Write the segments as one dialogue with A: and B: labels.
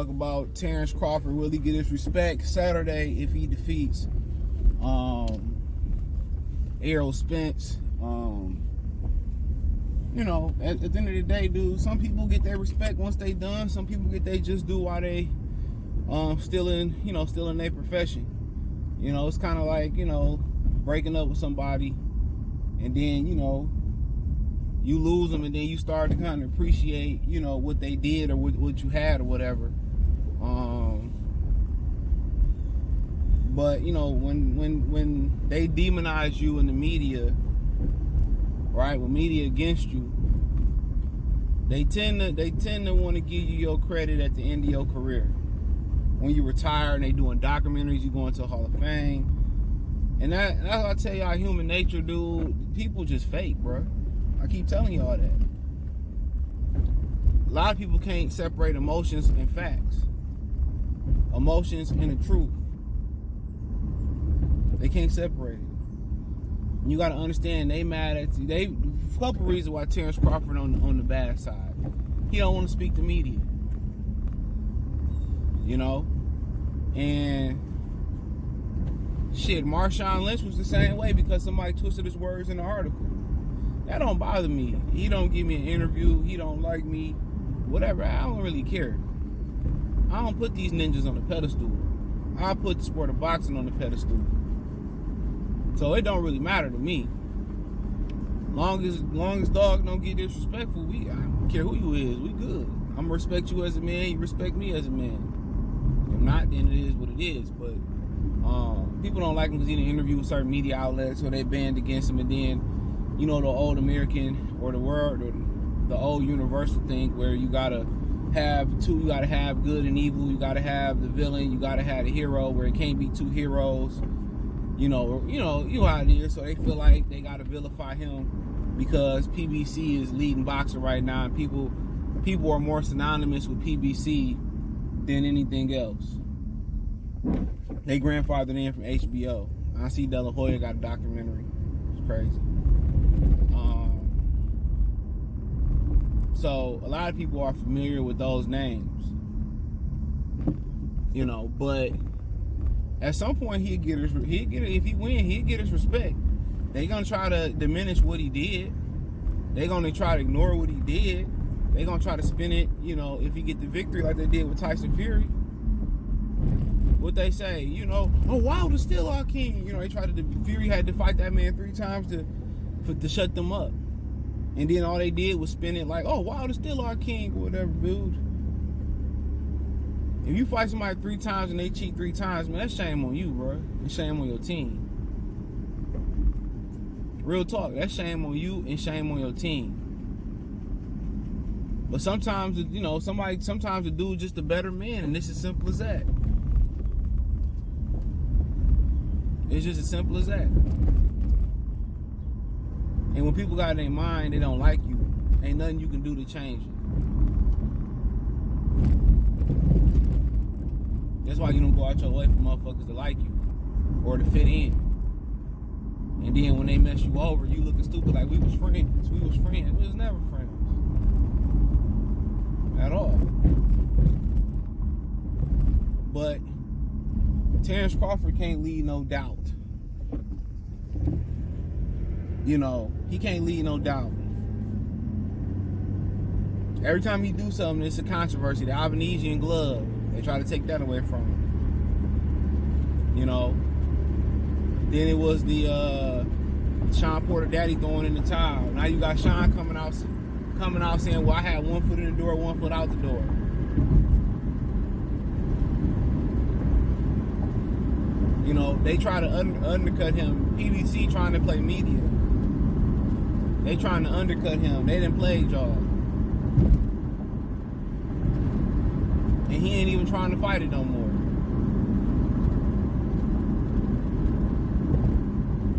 A: talk about Terence Crawford. Will he get his respect Saturday if he defeats Errol Spence? You know, at the end of the day, dude, some people get their respect once they done. Some people get they just do while they still in their profession. You know, it's kind of like, you know, breaking up with somebody and then, you know, you lose them and then you start to kind of appreciate, you know, what they did or what you had or whatever. But, you know, when they demonize you in the media, right, with media against you, they tend to want to give you your credit at the end of your career. When you retire and they doing documentaries, you go into Hall of Fame. And that's what I tell y'all, human nature, dude. People just fake, bro. I keep telling y'all that. A lot of people can't separate emotions and facts. Emotions and the truth. They can't separate it. You gotta understand, they mad at you. A couple reasons why Terence Crawford on the bad side. He don't want to speak to media. You know? And shit, Marshawn Lynch was the same way because somebody twisted his words in the article. That don't bother me. He don't give me an interview. He don't like me. Whatever. I don't really care. I don't put these ninjas on a pedestal. I put the sport of boxing on the pedestal. So it don't really matter to me. Long as dog don't get disrespectful, I don't care who you is. We good. I'm gonna respect you as a man. You respect me as a man. If not, then it is what it is. But people don't like him because he didn't interview with certain media outlets, so they banned against him. And then, you know, the old American or the world or the old universal thing where you gotta have two. You gotta have good and evil. You gotta have the villain. You gotta have the hero. Where it can't be two heroes. You know how it is. So they feel like they gotta vilify him because PBC is leading boxer right now, and people are more synonymous with PBC than anything else. They grandfathered in from HBO. I see De La Hoya got a documentary. It's crazy. So a lot of people are familiar with those names. You know, but at some point if he win, he'll get his respect. They gonna try to diminish what he did. They gonna try to ignore what he did. They gonna try to spin it, you know, if he get the victory like they did with Tyson Fury. What they say, you know, oh Wilder's still our king. You know, Fury had to fight that man 3 times to shut them up. And then all they did was spin it like, oh, Wilder's still our king or whatever, dude. If you fight somebody 3 times and they cheat 3 times, man, that's shame on you, bro. It's shame on your team. Real talk, that's shame on you and shame on your team. But sometimes, you know, sometimes the dude's just a better man, and it's as simple as that. It's just as simple as that. And when people got in their mind, they don't like you, ain't nothing you can do to change it. That's why you don't go out your way for motherfuckers to like you or to fit in. And then when they mess you over, you looking stupid like we was friends. We was never friends. At all. But Terence Crawford can't leave no doubt. You know, he can't leave no doubt. Every time he do something, it's a controversy. The Avenesian glove, they try to take that away from him. You know. Then it was the Sean Porter daddy throwing in the towel. Now you got Sean coming out saying, well, I had 1 foot in the door, 1 foot out the door. You know, they try to undercut him. PBC trying to play media. They trying to undercut him. They didn't play y'all. And he ain't even trying to fight it no more.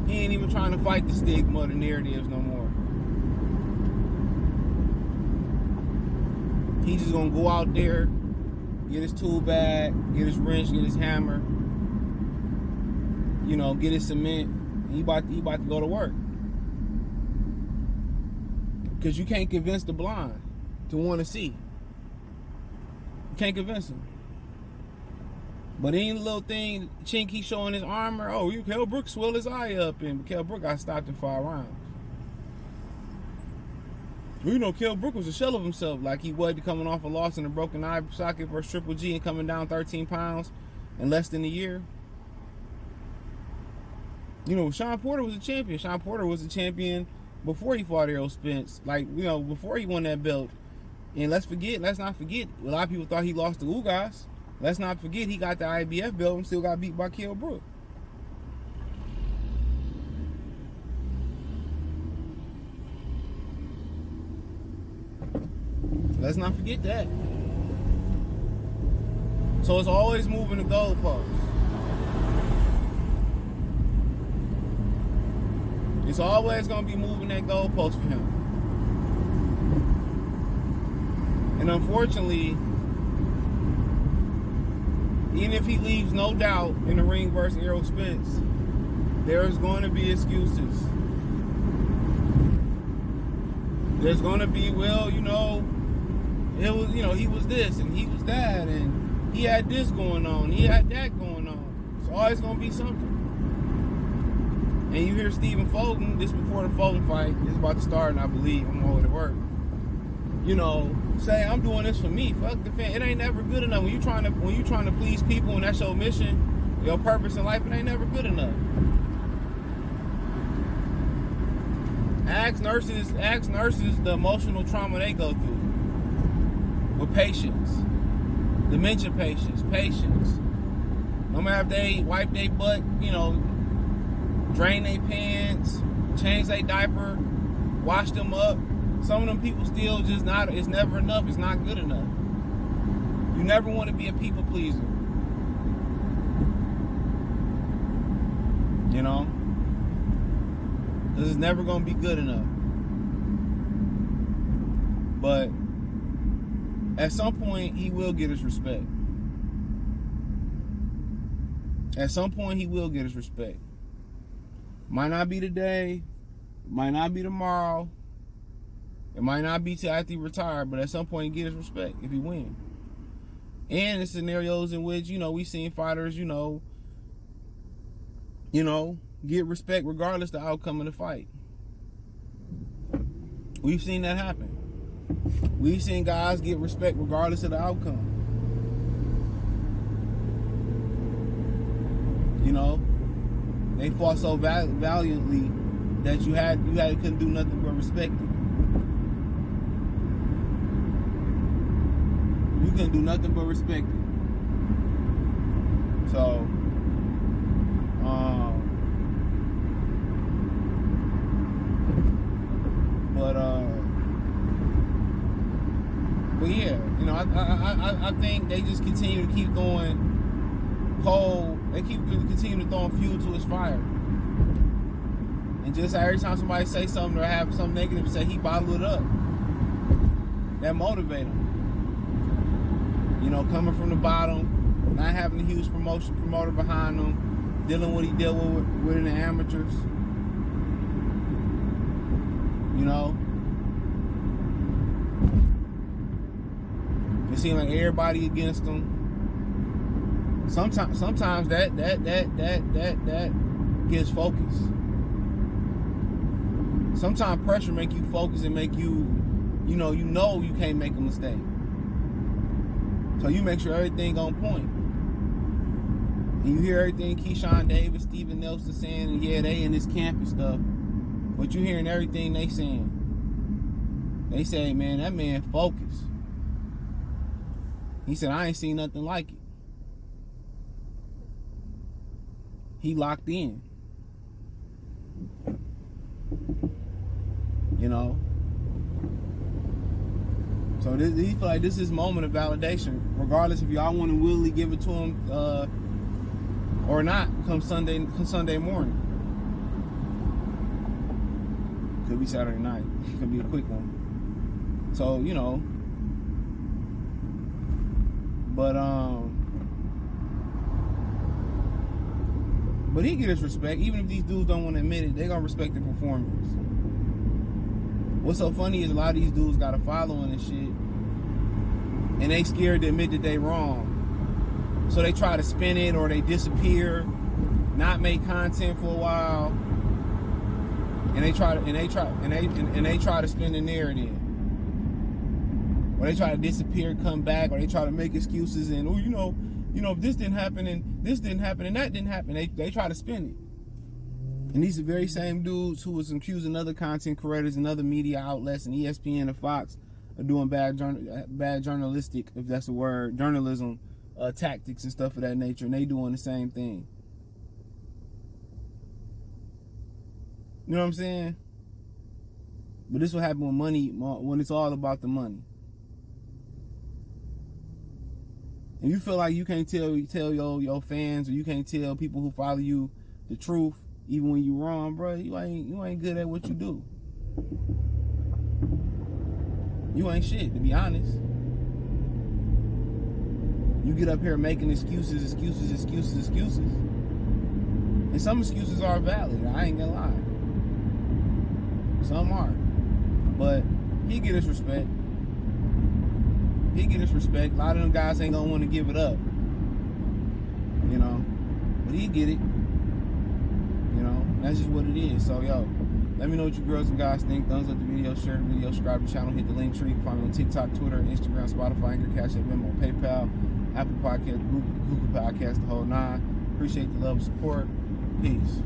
A: He ain't even trying to fight the stigma or the narratives no more. He's just gonna go out there, get his tool bag, get his wrench, get his hammer, you know, get his cement, and he about to go to work. Because you can't convince the blind to want to see. You can't convince them. But any little thing, chink, he showing his armor. Oh, Kell Brook swelled his eye up, and Kell Brook got stopped in 5 rounds. You know, Kell Brook was a shell of himself. Like he wasn't coming off a loss in a broken eye socket versus Triple G and coming down 13 pounds in less than a year. You know, Sean Porter was a champion. Sean Porter was a champion before he fought Errol Spence. Like, you know, before he won that belt. And let's not forget, a lot of people thought he lost to Ugas. Let's not forget he got the IBF belt and still got beat by Kell Brook. Let's not forget that. So it's always moving the goalposts. It's always going to be moving that goalpost for him. And unfortunately, even if he leaves no doubt in the ring versus Errol Spence, there's going to be excuses. There's going to be, well, you know, it was, you know, he was this and he was that and he had this going on, he had that going on. It's always going to be something. And you hear Stephen Fulton, this before the Fulton fight, it's about to start, and I believe I'm over to work. You know, say I'm doing this for me. Fuck the fan. It ain't never good enough. When you trying to please people and that's your mission, your purpose in life, it ain't never good enough. Ask nurses the emotional trauma they go through. With patience. Dementia patients. No matter if they wipe their butt, you know, drain their pants, change their diaper, wash them up. Some of them people still just not, it's never enough, it's not good enough. You never want to be a people pleaser. You know? Because it's never going to be good enough. But at some point, he will get his respect. At some point, he will get his respect. Might not be today, might not be tomorrow, it might not be till after he retire, but at some point he get his respect if he wins. And in scenarios in which, you know, we seen fighters, you know, get respect regardless of the outcome of the fight. We've seen that happen. We've seen guys get respect regardless of the outcome. You know, they fought so valiantly that you couldn't do nothing but respect it. You couldn't do nothing but respect it. So, but yeah, you know, I think they just continue to keep going cold. They continue to throw fuel to his fire. And just every time somebody say something or have something negative to say, he bottle it up. That motivate him. You know, coming from the bottom, not having a huge promoter behind him, dealing what he dealt with in the amateurs. You know, it seemed like everybody against him. Sometimes that gives focus. Sometimes pressure make you focus and make you, you know you can't make a mistake. So you make sure everything on point. And you hear everything Keyshawn Davis, Steven Nelson saying, and yeah, they in this camp and stuff. But you hearing everything they saying. They say, man, that man focused. He said, I ain't seen nothing like it. He locked in. You know? So he feel like this is his moment of validation, regardless if y'all want to willingly give it to him or not. Come Sunday morning. Could be Saturday night. Could be a quick one. So you know, but he get his respect. Even if these dudes don't want to admit it, they gonna respect the performance. What's so funny is a lot of these dudes got a following and shit, and they scared to admit that they wrong. So they try to spin it, or they disappear, not make content for a while, and they try to spin the narrative. Or they try to disappear, come back, or they try to make excuses and, oh, you know, if this didn't happen and this didn't happen and that didn't happen, they try to spin it. And these are very same dudes who was accusing other content creators and other media outlets and ESPN and Fox of doing bad journalistic, if that's a word, journalism tactics and stuff of that nature, and they doing the same thing. You know what I'm saying? But this will happen when money, when it's all about the money. And you feel like you can't tell your fans, or you can't tell people who follow you the truth, even when you wrong, bro. You ain't good at what you do. You ain't shit, to be honest. You get up here making excuses. And some excuses are valid. I ain't gonna lie. Some aren't. But he get his respect. A lot of them guys ain't gonna want to give it up. You know. But he get it. You know. That's just what it is. So, yo, let me know what you girls and guys think. Thumbs up the video, share the video, subscribe to the channel, hit the link tree. Find me on TikTok, Twitter, Instagram, Spotify, Anchor, Cash App, Venmo, PayPal, Apple Podcast, Google Podcast, the whole nine. Appreciate the love and support. Peace.